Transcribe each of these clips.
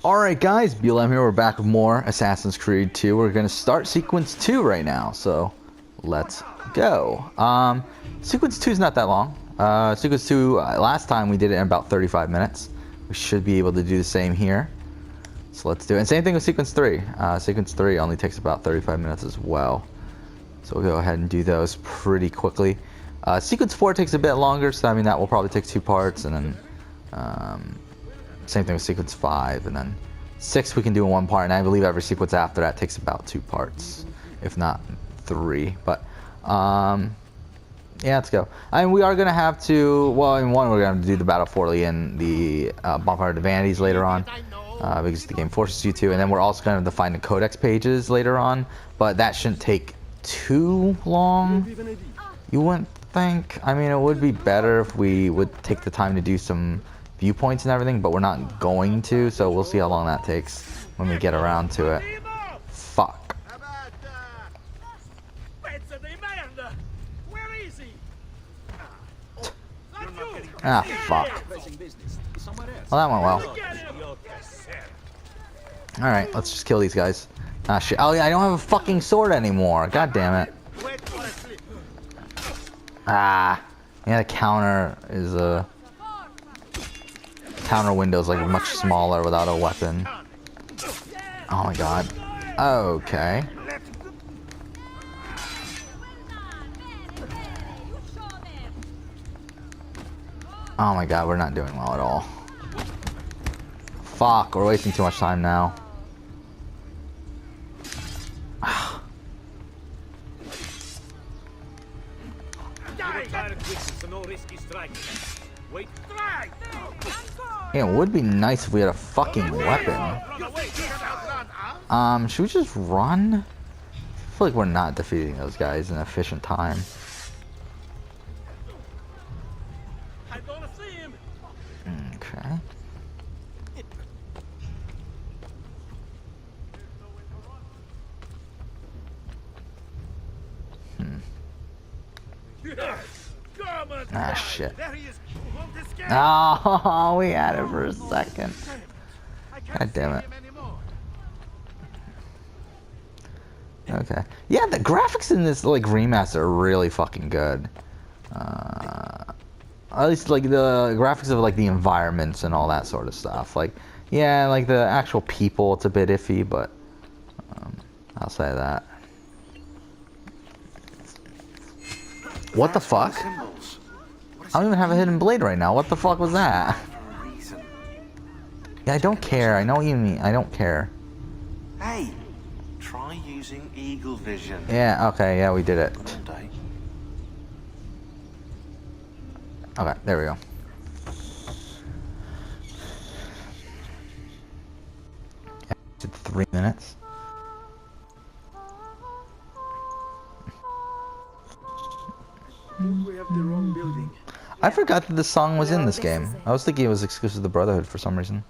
Alright guys, BLM here, we're back with more Assassin's Creed 2. We're going to start Sequence 2 right now, so let's go. Sequence 2 is not that long. Sequence 2, last time we did it in about 35 minutes. We should be able to do the same here. So let's do it. And same thing with Sequence 3. Sequence 3 only takes about 35 minutes as well. So we'll go ahead and do those pretty quickly. Sequence 4 takes a bit longer, so I mean that will probably take 2 parts, and then same thing with Sequence 5, and then 6 we can do in 1 part, and I believe every sequence after that takes about 2 parts, if not 3. But yeah, let's go. I mean, we are gonna have to. Well, in 1 we're gonna have to do the Battle for Italy and the Bonfire of the Vanities later on, because the game forces you to, and then we're also gonna have to find the Codex pages later on. But that shouldn't take too long, you wouldn't think. I mean, it would be better if we would take the time to do some viewpoints and everything, but we're not going to, so we'll see how long that takes when we get around to it. Fuck. Ah, fuck. Well, that went well. Alright, let's just kill these guys. Ah, shit. Oh, yeah, I don't have a fucking sword anymore. God damn it. Ah. Yeah, the counter is a... counter window's like much smaller without a weapon. Oh my god. Okay. Oh my god, we're not doing well at all. Fuck, we're wasting too much time now. Yeah, it would be nice if we had a fucking weapon. Should we just run? I feel like we're not defeating those guys in an efficient time. Okay. Ah, shit. Oh, we had it for a second. God damn it. Okay. Yeah, the graphics in this like remaster are really fucking good. At least like the graphics of like the environments and all that sort of stuff. Like, yeah, like the actual people, it's a bit iffy, but I'll say that. What the fuck? I don't even have a hidden blade right now. What the fuck was that? Yeah, I don't care. I know what you mean. I don't care. Hey, try using eagle vision. Yeah, okay, yeah, we did it. Okay, there we go. Yeah, did 3 minutes. We have the wrong building. I forgot that this song was in this game. I was thinking it was exclusive to the Brotherhood for some reason.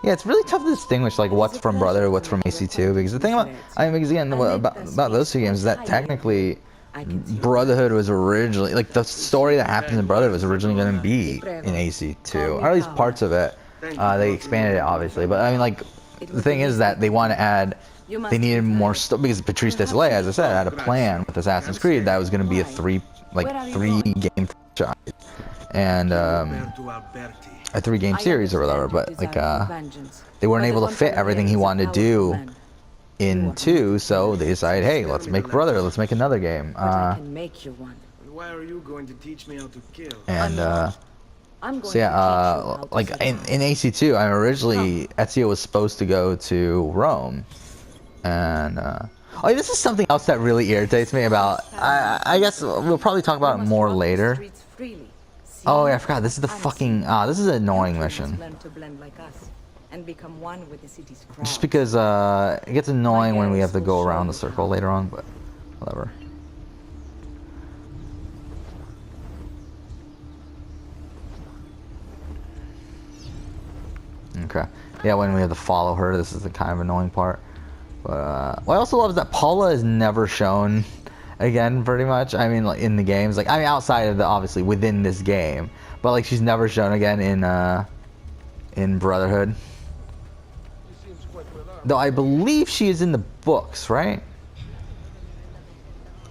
Yeah, it's really tough to distinguish like what's from Brotherhood, what's from AC2, because the thing about, I mean, because again, about those 2 games is that technically Brotherhood was originally, like the story that happens in Brotherhood was originally going to be in AC2, or at least parts of it. They expanded it obviously, but I mean, like the thing is that they want to add. They needed more stuff because Patrice Désilets, as I said, had a plan with Assassin's Creed that was going to be a 3 game franchise and a 3 game series or whatever. But like they weren't able to fit everything he wanted to do in 2, so they decided, hey, let's make Brother, let's make another game. Why are you going to teach me how to kill? And so yeah, like in AC2, I originally Ezio was supposed to go to Rome. And oh, this is something else that really irritates me about. I guess we'll probably talk about it more later. Oh yeah, I forgot. This is the fucking. This is an annoying mission. Just because it gets annoying when we have to go around the circle later on, but whatever. Okay. Yeah, when we have to follow her, this is the kind of annoying part. But what I also love is that Paula is never shown again, pretty much. I mean, like in the games, like I mean, outside of the obviously within this game, but like she's never shown again in Brotherhood. Though I believe she is in the books, right?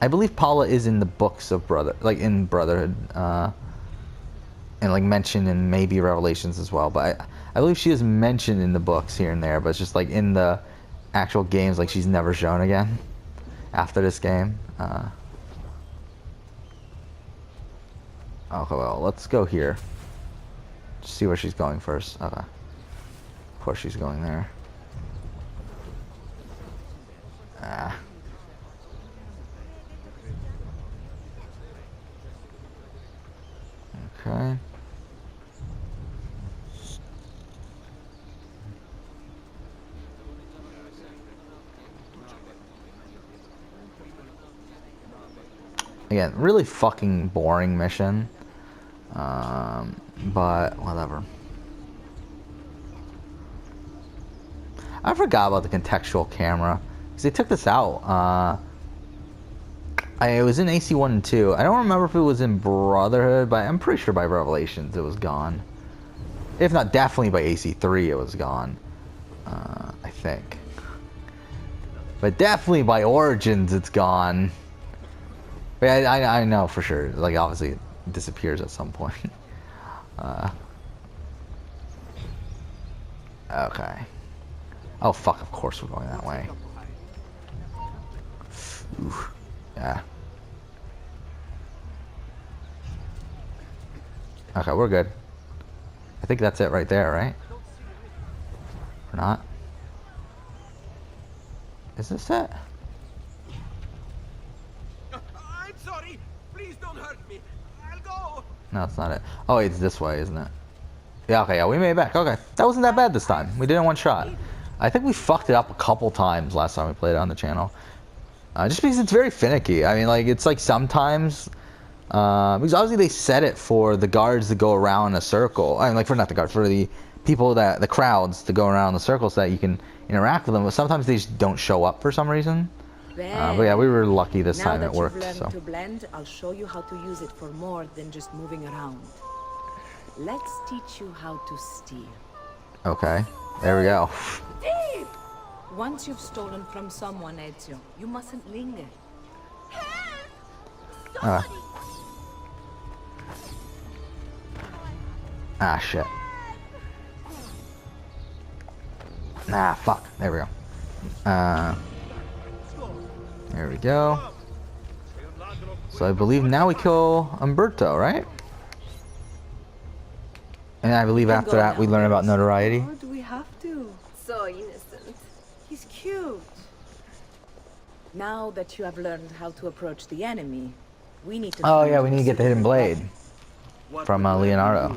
I believe Paula is in the books of in Brotherhood, and like mentioned in maybe Revelations as well. But I believe she is mentioned in the books here and there, but it's just like in the actual games, like she's never shown again after this game. Okay, well, let's go here. Just see where she's going first. Okay. Of course she's going there. Okay. Again, really fucking boring mission. But whatever. I forgot about the contextual camera because they took this out. It was in AC 1 and 2. I don't remember if it was in Brotherhood, but I'm pretty sure by Revelations it was gone. If not, definitely by AC 3 it was gone. I think. But definitely by Origins it's gone. But I know for sure. Like, obviously it disappears at some point. Okay. Oh, fuck, of course we're going that way. Oof. Yeah. Okay, we're good. I think that's it right there, right? Or not? Is this it? I'm sorry. Please don't hurt me. I'll go. No, it's not it. Oh, it's this way, isn't it? Yeah, okay, yeah, we made it back. Okay. That wasn't that bad this time. We did it in one shot. I think we fucked it up a couple times last time we played it on the channel. Just because it's very finicky. I mean, like, it's like sometimes... because obviously they set it for the guards to go around a circle. I mean, like, not the guards, for the people the crowds to go around the circle so that you can interact with them. But sometimes they just don't show up for some reason. But yeah, we were lucky this time it worked. Now that you've learned So. to blend, I'll show you how to use it for more than just moving around. Let's teach you how to steal. Okay, there we go. Thief! Once you've stolen from someone, Ezio, you mustn't linger. Ah, shit. Nah, fuck. There we go. There we go. So I believe now we kill Umberto, right? And I believe after that we learn about notoriety. Or do we have to? So innocent. He's cute. Now that you have learned how to approach the enemy, we need to... Oh yeah, we need to get the hidden blade from Leonardo.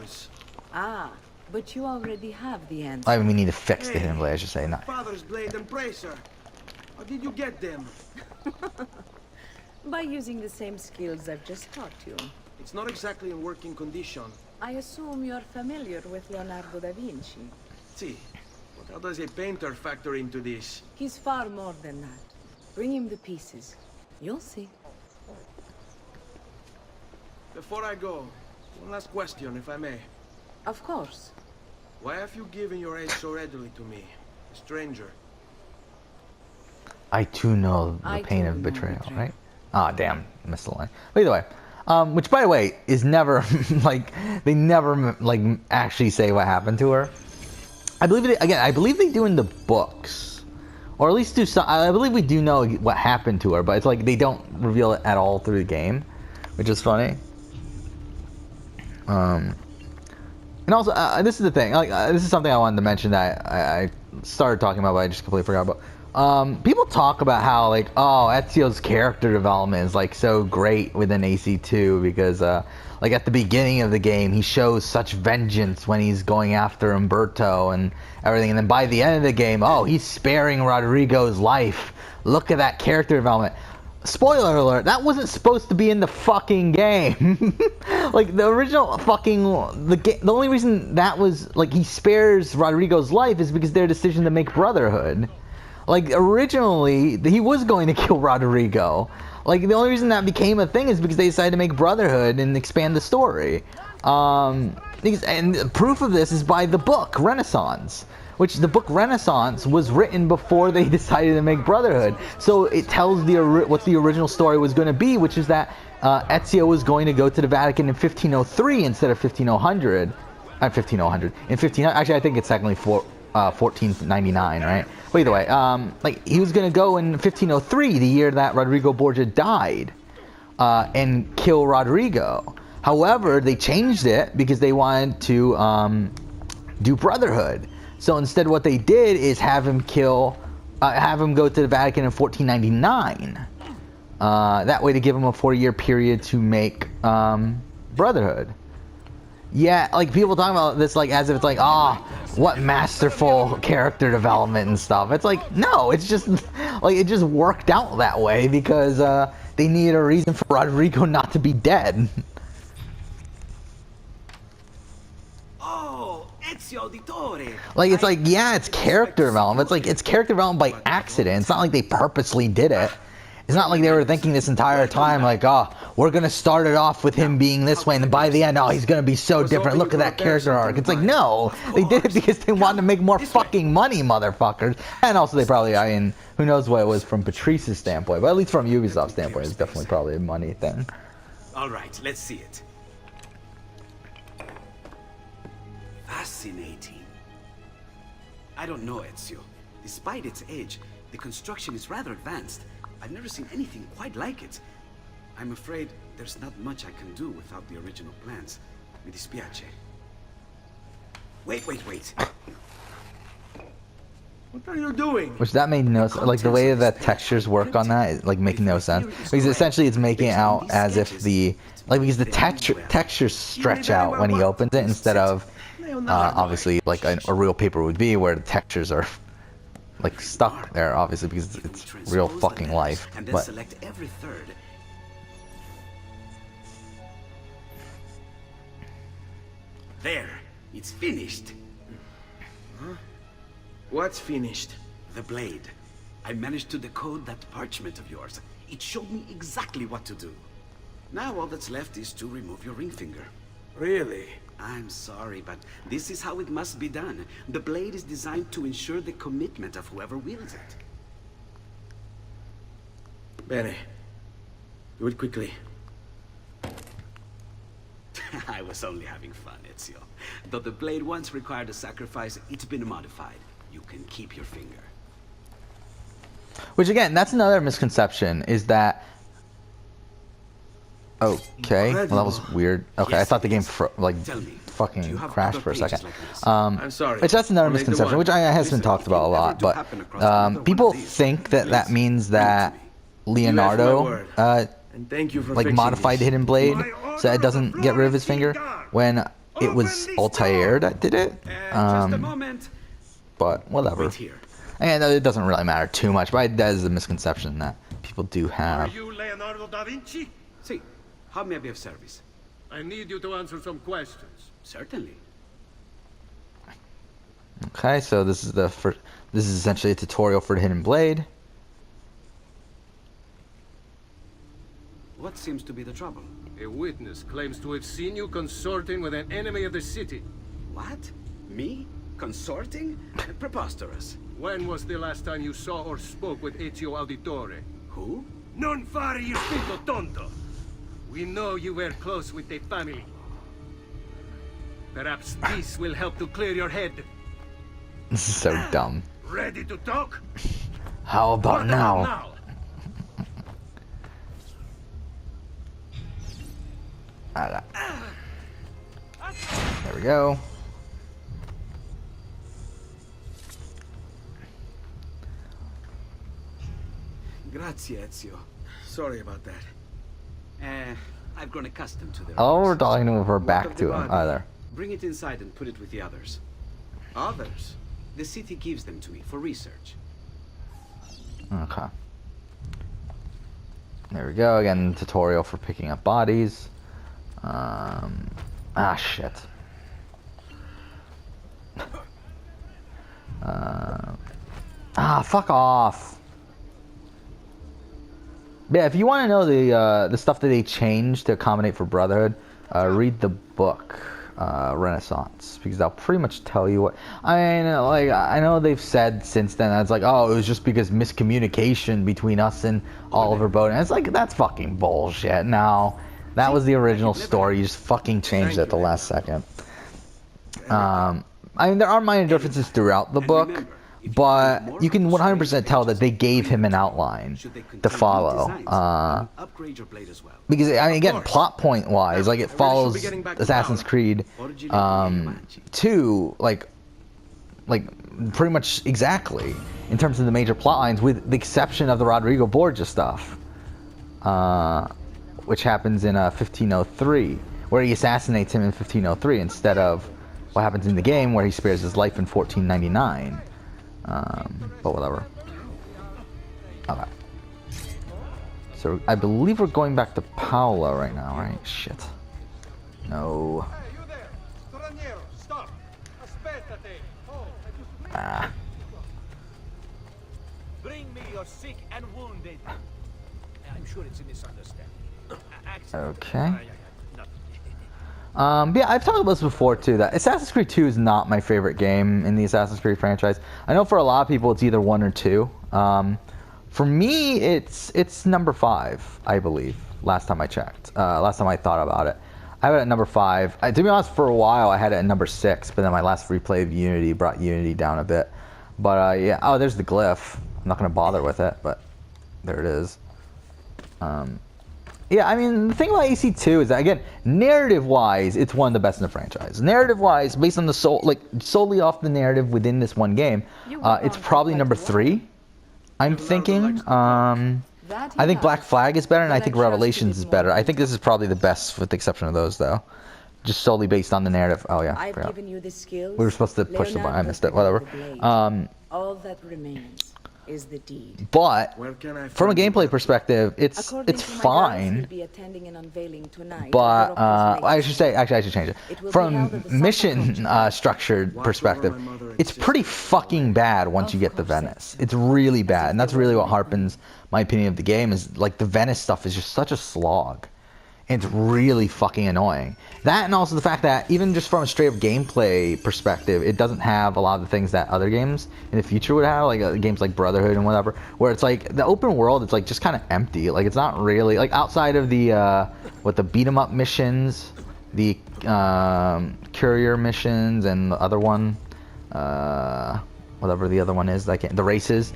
Ah, but you already have the answer. I mean, we need to fix the hidden blade, I should say. Not. Father's blade and bracer. How did you get them? By using the same skills I've just taught you. It's not exactly in working condition. I assume you're familiar with Leonardo da Vinci. See, but how does a painter factor into this? He's far more than that. Bring him the pieces. You'll see. Before I go, one last question, if I may. Of course. Why have you given your aid so readily to me, a stranger? I too know the pain of betrayal, right? Ah, damn, missed the line. But either way, which by the way is never like they never like actually say what happened to her. I believe it again. I believe they do in the books, or at least do some. I believe we do know what happened to her, but it's like they don't reveal it at all through the game, which is funny. And also, this is the thing. Like, this is something I wanted to mention that I started talking about, but I just completely forgot about. People talk about how, like, oh, Ezio's character development is like so great within AC2 because, like, at the beginning of the game, he shows such vengeance when he's going after Umberto and everything, and then by the end of the game, oh, he's sparing Rodrigo's life. Look at that character development. Spoiler alert, that wasn't supposed to be in the fucking game. Like, the original fucking... The only reason that was... Like, he spares Rodrigo's life is because their decision to make Brotherhood. Like, originally, he was going to kill Rodrigo. Like, the only reason that became a thing is because they decided to make Brotherhood and expand the story. And proof of this is by the book Renaissance, which the book Renaissance was written before they decided to make Brotherhood. So it tells what the original story was going to be, which is that Ezio was going to go to the Vatican in 1503 instead of 1500. 1500. In 15, actually, I think it's technically 1499, right? But either way, like, he was going to go in 1503, the year that Rodrigo Borgia died, and kill Rodrigo. However, they changed it because they wanted to do Brotherhood. So instead, what they did is have him go to the Vatican in 1499. That way, to give him a 4-year period to make Brotherhood. Yeah, like, people talking about this like as if it's like, what masterful character development and stuff. It's like, no, it's just like, it just worked out that way because they needed a reason for Rodrigo not to be dead. Oh, Ezio Auditore. Like, it's like, yeah, it's character development. It's like, it's character development by accident. It's not like they purposely did it. It's not like they were thinking this entire time, like, we're going to start it off with him being this way, and then by the end, he's going to be so different. Look at that character arc. It's like, no, they did it because they wanted to make more fucking money, motherfuckers. And also, they probably, I mean, who knows what it was from Patrice's standpoint, but at least from Ubisoft's standpoint, it's definitely probably a money thing. All right, let's see it. Fascinating. I don't know, Ezio. Despite its age, the construction is rather advanced. I've never seen anything quite like it. I'm afraid there's not much I can do without the original plans. Mi dispiace. Wait. What are you doing? Which that made no sense. Like, the way that textures work on that is, like, making no sense. Because essentially it's making it out as if because the textures stretch out when he opens it instead of, obviously, like a real paper would be, where the textures are like stuck there, obviously, because it's real fucking life. And then But select every third. There, it's finished. Huh? What's finished? The blade. I managed to decode that parchment of yours. It showed me exactly what to do. Now all that's left is to remove your ring finger. Really? I'm sorry, but this is how it must be done. The blade is designed to ensure the commitment of whoever wields it. Bene. Do it quickly. I was only having fun, Ezio. Though the blade once required a sacrifice, it's been modified. You can keep your finger. which, again, that's another misconception, is that... Okay, well, that was weird. Okay, I thought the game fucking crashed for a second. I'm sorry. Which, that's another misconception, which has been talked about a lot, but people think that means that Leonardo And thank you for like modified the hidden blade so it doesn't get rid of his finger, when it was Altair that did it. Just a moment. But whatever. Wait here. And it doesn't really matter too much, but that is a misconception that people do Are have. you Leonardo da Vinci? See, how may I be of service? I need you to answer some questions. Certainly. Okay, so this is the first. This is essentially a tutorial for the hidden blade. What seems to be the trouble? A witness claims to have seen you consorting with an enemy of the city. What? Me? Consorting? Preposterous. When was the last time you saw or spoke with Ezio Auditore? Who? Non fare il figlio tonto! We know you were close with the family. Perhaps this will help to clear your head. This is so dumb. Ready to talk? How about What now? about There we go. Grazie, Ezio. Sorry about that. I've grown accustomed to their Oh, we're voice. talking with her What back of to the him. body? Oh, there. Bring it inside and put it with the others. Others? The city gives them to me for research. Okay. There we go. Again, tutorial for picking up bodies. Shit. Fuck off. Yeah, if you want to know the stuff that they changed to accommodate for Brotherhood, read the book Renaissance, because that'll pretty much tell you what. I mean, like, I know they've said since then that it's like, oh, it was just because miscommunication between us and Oliver Bowden. It's like, that's fucking bullshit. No, that was the original story. You just fucking changed it at the last second. I mean, there are minor differences throughout the book, but you can 100% tell that they gave him an outline to follow. Because, I mean, again, plot point wise, like, it follows Assassin's Creed 2, like pretty much exactly in terms of the major plot lines, with the exception of the Rodrigo Borgia stuff, which happens in 1503, where he assassinates him in 1503 instead of what happens in the game where he spares his life in 1499. But whatever. Okay. So I believe we're going back to Paolo right now, right? Shit. No. Ah. Bring me your sick and wounded. I'm sure it's a misunderstanding. Okay. Yeah, I've talked about this before too, that Assassin's Creed 2 is not my favorite game in the Assassin's Creed franchise. I know for a lot of people it's either 1 or 2. For me, it's number 5, I believe, last time I checked. Last time I thought about it. I have it at number 5. To be honest, for a while I had it at number 6, but then my last replay of Unity brought Unity down a bit. But yeah, oh, there's the glyph. I'm not going to bother with it, but there it is. Yeah, I mean, the thing about AC2 is that, again, narrative-wise, it's one of the best in the franchise. Narrative-wise, based on the solely off the narrative within this one game, it's probably number 3, I'm thinking. I think Black Flag is better, and I think Revelations is better. I think this is probably the best, with the exception of those, though. Just solely based on the narrative. Oh, yeah. I've given you the skills. We were supposed to push the button. I missed it. Whatever. All that remains is the deed. But from a gameplay perspective, it's fine. But I should say, actually, I should change it. From mission structured perspective, it's pretty fucking bad once you get to Venice. It's really bad, and that's really what harpens my opinion of the game. Is like the Venice stuff is just such a slog. It's really fucking annoying. That, and also the fact that even just from a straight up gameplay perspective, it doesn't have a lot of the things that other games in the future would have, like games like Brotherhood and whatever, where it's like the open world, it's like just kind of empty. Like it's not really, like outside of the the beat 'em up missions, the courier missions, and the other one, whatever the other one is, like the races.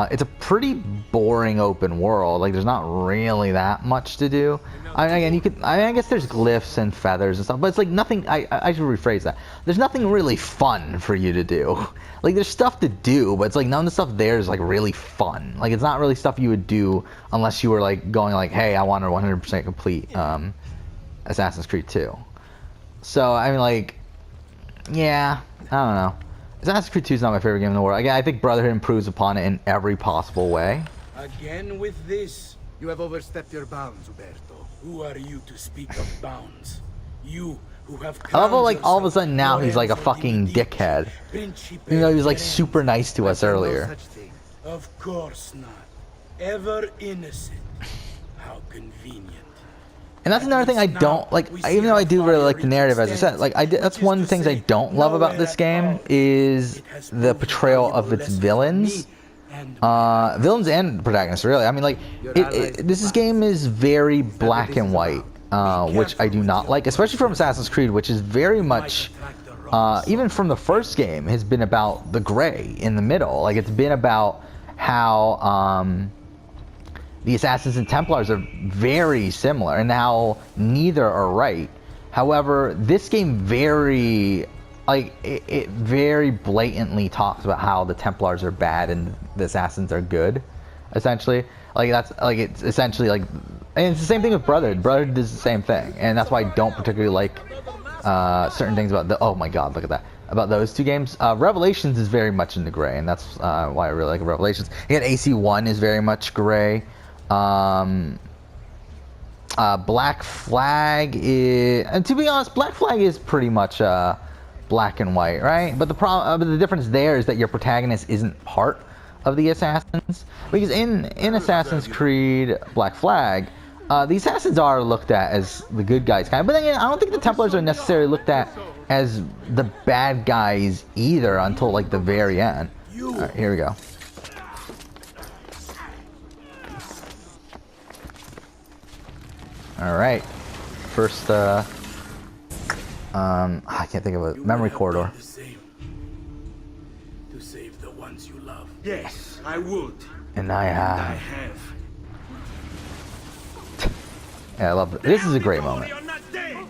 It's a pretty boring open world. Like there's not really that much to do. I mean, again, I guess there's glyphs and feathers and stuff, but it's like nothing. I should rephrase that. There's nothing really fun for you to do. Like there's stuff to do, but it's like none of the stuff there is like really fun. Like it's not really stuff you would do unless you were like going like, hey, I want to 100% complete Assassin's Creed 2. So I mean, like, yeah, I don't know. Assassin's Creed 2 is not my favorite game in the world. Again, I think Brotherhood improves upon it in every possible way. Again with this, you have overstepped your bounds, Uberto. Who are you to speak of bounds? You who have. I love how, like, all of a sudden now he's like a fucking dickhead. Even though he was like super nice to us earlier. Of course not. Ever innocent. How convenient. And that's another thing I don't like. Even though I do really like the narrative, as I said, like that's one of the things I don't love about this game is the portrayal of its villains. Villains and protagonists, really. I mean, like, this game is very black and white, which I do not like, especially from Assassin's Creed, which is very much, even from the first game, has been about the gray in the middle. Like, it's been about how the Assassins and Templars are very similar, and how neither are right. However, this game very... like it very blatantly talks about how the Templars are bad and the Assassins are good, essentially. Like that's like it's essentially like, and it's the same thing with Brotherhood. Brotherhood does the same thing, and that's why I don't particularly like certain things about the. Oh my God, look at that! About those two games. Revelations is very much in the gray, and that's why I really like Revelations. Again, AC1 is very much gray. Black Flag is, and to be honest, Black Flag is pretty much black and white, right? But the difference there is that your protagonist isn't part of the assassins, because in Assassin's Creed Black Flag, the assassins are looked at as the good guys, kind of. But then again, I don't think the Templars are necessarily looked at as the bad guys either until like the very end. All right, here we go. All right, first I can't think of a memory corridor. To save the ones you love. Yes, I would. And I I have. have. Yeah, I love it. This is a great moment. You're not dead.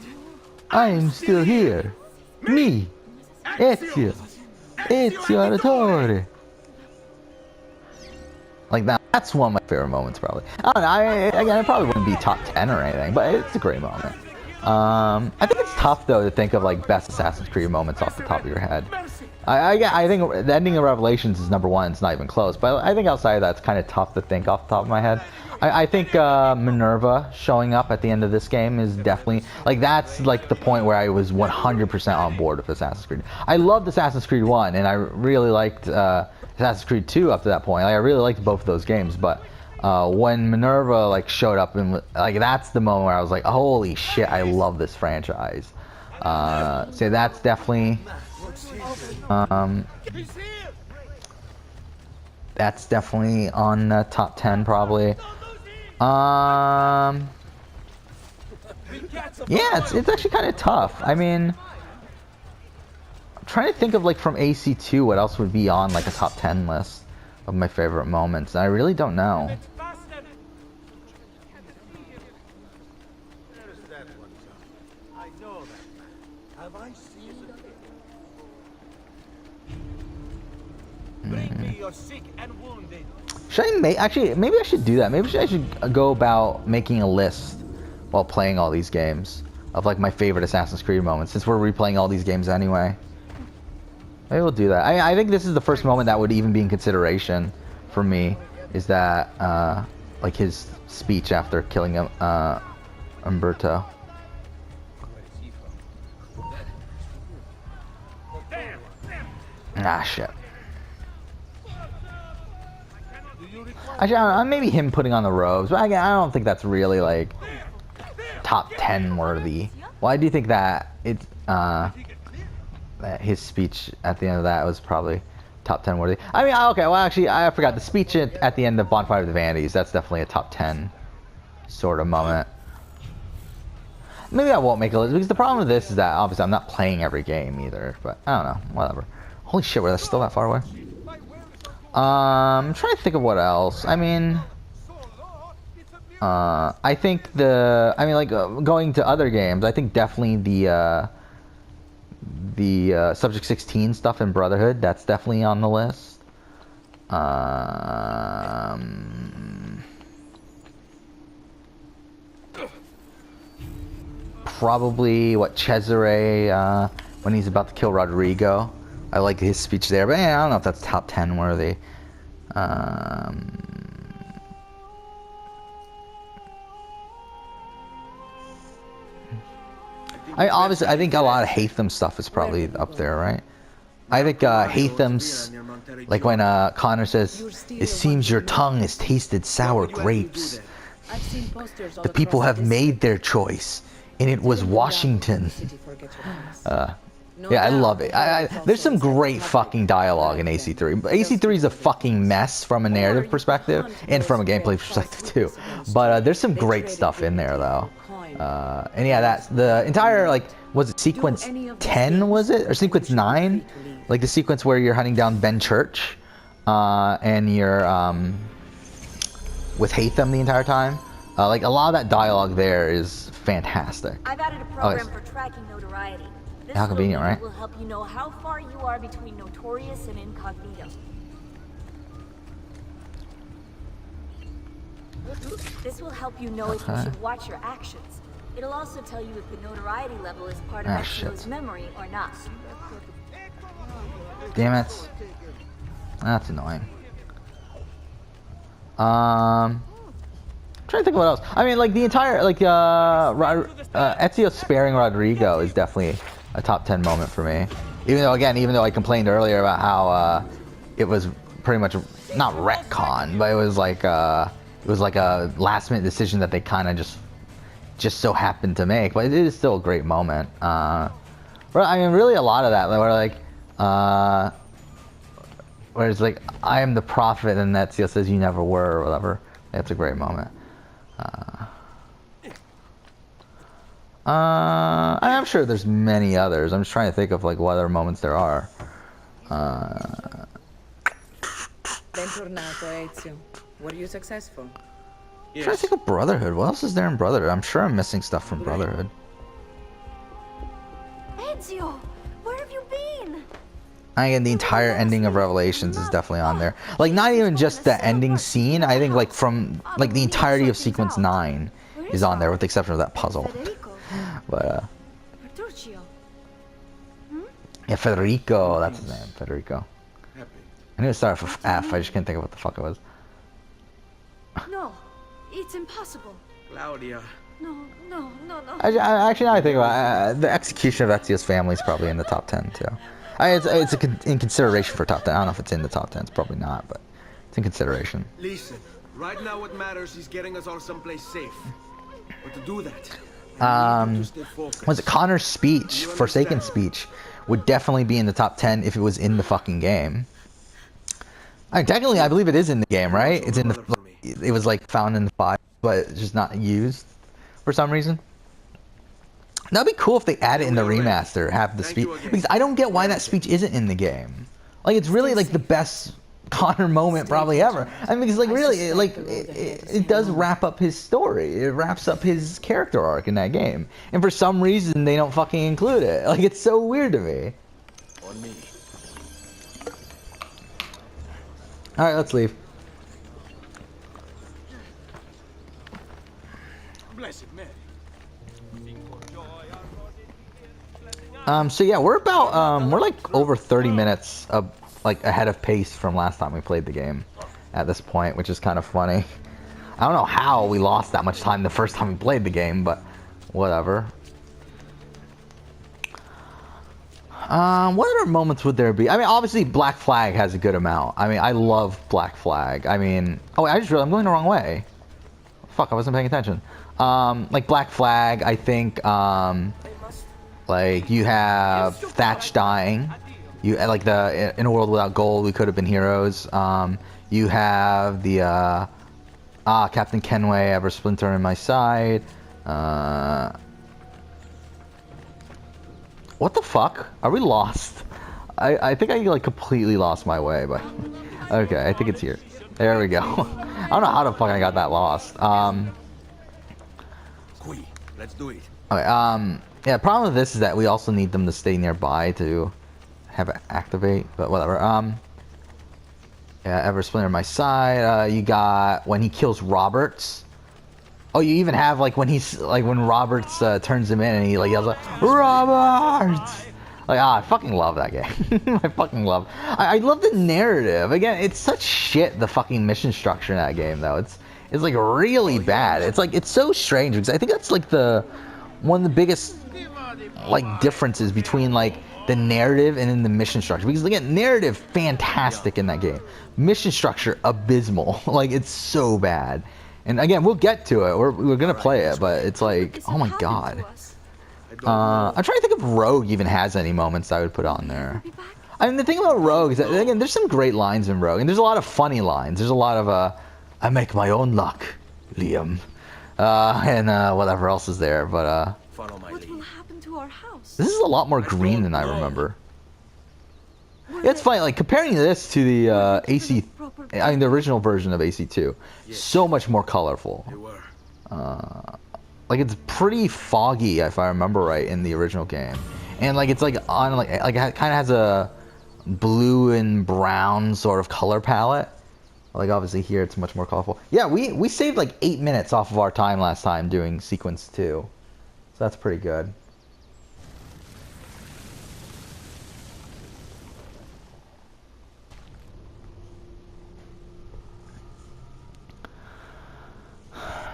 I am still here. Me, Ezio. Ezio Auditore. Like that. That's one of my favorite moments, probably. I don't know. Again, it probably wouldn't be top 10 or anything, but it's a great moment. I think it's tough though to think of like best Assassin's Creed moments off the top of your head. I think the ending of Revelations is number one. It's not even close. But I think outside of that, it's kind of tough to think off the top of my head. I think Minerva showing up at the end of this game is definitely like that's like the point where I was 100% on board with Assassin's Creed. I loved Assassin's Creed 1 and I really liked Assassin's Creed 2 up to that point. Like, I really liked both of those games, but when Minerva like showed up and like that's the moment where I was like, holy shit, I love this franchise. So that's definitely on the top 10 probably. Yeah, it's actually kind of tough. I mean, I'm trying to think of like from AC2 what else would be on like a top 10 list of my favorite moments. I really don't know. Should I make, actually, maybe I should do that. Maybe I should go about making a list while playing all these games of like my favorite Assassin's Creed moments, since we're replaying all these games anyway. Maybe we'll do that. I think this is the first moment that would even be in consideration for me, is that like his speech after killing him, Umberto. Ah, shit. Actually, maybe him putting on the robes, but again, I don't think that's really like top 10 worthy. Well, I do think that it's that his speech at the end of that was probably top 10 worthy. I mean, okay, well, actually, I forgot the speech at the end of Bonfire of the Vanities. That's definitely a top 10 sort of moment. Maybe I won't make a list because the problem with this is that obviously I'm not playing every game either. But I don't know, whatever. Holy shit, we're still that far away. I'm trying to think of what else. I mean, I think like going to other games, I think definitely the Subject 16 stuff in Brotherhood, that's definitely on the list. Probably what Cesare when he's about to kill Rodrigo. I like his speech there, but I don't know if that's top 10 worthy. I think a lot of Hatham stuff is probably up there, right? I think Hatham's, like when Connor says, "It seems your tongue has tasted sour grapes. The people have made their choice, and it was Washington." Yeah, I love it. There's some great fucking dialogue in AC3. AC3 is a fucking mess from a narrative perspective and from a gameplay perspective too. But there's some great stuff in there though. And yeah, that's the entire, like, was it sequence 10, was it? Or sequence 9? Like the sequence where you're hunting down Ben Church and you're with Hatham the entire time. Like a lot of that dialogue there is fantastic. I've added a program for tracking notoriety. This How convenient, right? will help you know how far you are between notorious and incognito. This will help you know if you should watch your actions. It'll also tell you if the notoriety level is part of Ezio's memory or not. Damn it. That's annoying. I'm trying to think of what else. I mean, like the entire, like Ezio sparing Rodrigo is definitely a top 10 moment for me. Even though I complained earlier about how it was pretty much not retcon, but it was like a last minute decision that they kind of just so happened to make. But it is still a great moment. I mean, really a lot of that where it's like, I am the prophet, and Ezio says you never were, or whatever. That's a great moment. I'm sure there's many others. I'm just trying to think of like what other moments there are. Bentornato, Ezio. Were you successful? I'm trying to think of Brotherhood. What else is there in Brotherhood? I'm sure I'm missing stuff from Brotherhood. Ezio, where have you been? I think the entire ending of Revelations is definitely on there. Like, not even just the ending scene. I think like from like the entirety of Sequence 9 is on there, with the exception of that puzzle. But Petruccio. yeah, Federico. That's his name, Federico. I knew it started with F. I just can't think of what the fuck it was. No, it's impossible. Claudia. No. Actually, now I think about it, the execution of Ezio's family is probably in the top 10 too. It's in consideration for top 10. I don't know if it's in the top 10. It's probably not, but it's in consideration. Listen, right now what matters is getting us all someplace safe. But to do that, Was it Connor's speech, Forsaken speech, would definitely be in the top 10 if it was in the fucking game. I mean, technically, I believe it is in the game, right? It's in the. It was like found in the file, but it's just not used for some reason. That'd be cool if they add it in the remaster, have the speech, because I don't get why that speech isn't in the game. Like, it's really like the best Connor moment probably ever. I mean, because like really, it does wrap up his story. It wraps up his character arc in that game, and for some reason they don't fucking include it. Like, it's so weird to me. On me. All right, let's leave. Blessed Mary. So yeah, we're about we're like over 30 minutes of like ahead of pace from last time we played the game at this point, which is kind of funny. I don't know how we lost that much time the first time we played the game, but whatever. What other moments would there be? I mean, obviously Black Flag has a good amount. I mean, I love Black Flag. I mean, oh, I just realized I'm going the wrong way. Fuck, I wasn't paying attention. Like Black Flag, I think, like you have Thatch dying. You like in a world without gold, we could have been heroes. You have the Captain Kenway, ever splinter in my side. What the fuck? Are we lost? I think I like completely lost my way, but okay, I think it's here. There we go. I don't know how the fuck I got that lost. let's do it. Okay, yeah, problem with this is that we also need them to stay nearby to have it activate, but whatever. Yeah, ever splinter my side. You got when he kills Roberts. Oh, you even have like when he's like when Roberts turns him in and he like yells like Roberts. Like, I fucking love that game. I fucking love. I love the narrative. Again, it's such shit. The fucking mission structure in that game, though. It's like really bad. It's like it's so strange because I think that's like one of the biggest like differences between like the narrative and then the mission structure. Because again, narrative fantastic in that game. Mission structure abysmal. Like, it's so bad. And again, we'll get to it. We're gonna play it, but it's like, oh my god. I'm trying to think if Rogue even has any moments I would put on there. I mean, the thing about Rogue is that, again, there's some great lines in Rogue, and there's a lot of funny lines. There's a lot of, I make my own luck, Liam. And whatever else is there, but, Follow my What lead. will happen to our house? this is a lot more green than I remember. It's funny, like, comparing this to the, AC, I mean, the original version of AC2, so much more colorful. They were. Like, it's pretty foggy, if I remember right, in the original game. And, like, it's, like, on, like it kind of has a blue and brown sort of color palette. Like, obviously here it's much more colorful. Yeah, we saved, like, 8 minutes off of our time last time doing Sequence 2. So that's pretty good.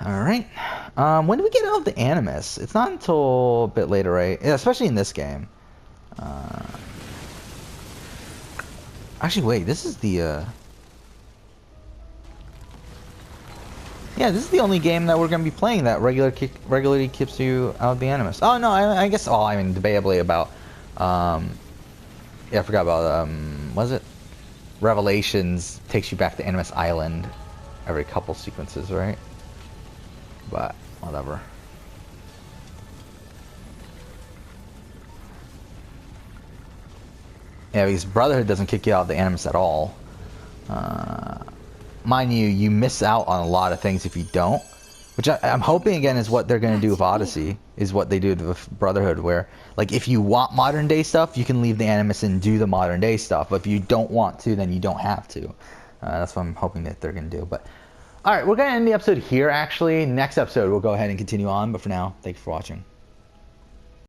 Alright. When do we get out of the Animus? It's not until a bit later, right? Yeah, especially in this game. Actually, wait, this is the, Yeah, this is the only game that we're gonna be playing that regularly keeps you out of the Animus. Oh no, I guess. Oh, I mean, debatably about. Yeah, I forgot about. Was it? Revelations takes you back to Animus Island every couple sequences, right? But whatever. Yeah, because Brotherhood doesn't kick you out of the Animus at all. Mind you, you miss out on a lot of things if you don't. Which I'm hoping, again, is what they're going to do with Odyssey. Is what they did with Brotherhood, where, like, if you want modern day stuff, you can leave the Animus and do the modern day stuff. But if you don't want to, then you don't have to. That's what I'm hoping that they're going to do. But, alright, we're going to end the episode here, actually. Next episode, we'll go ahead and continue on. But for now, thanks for watching.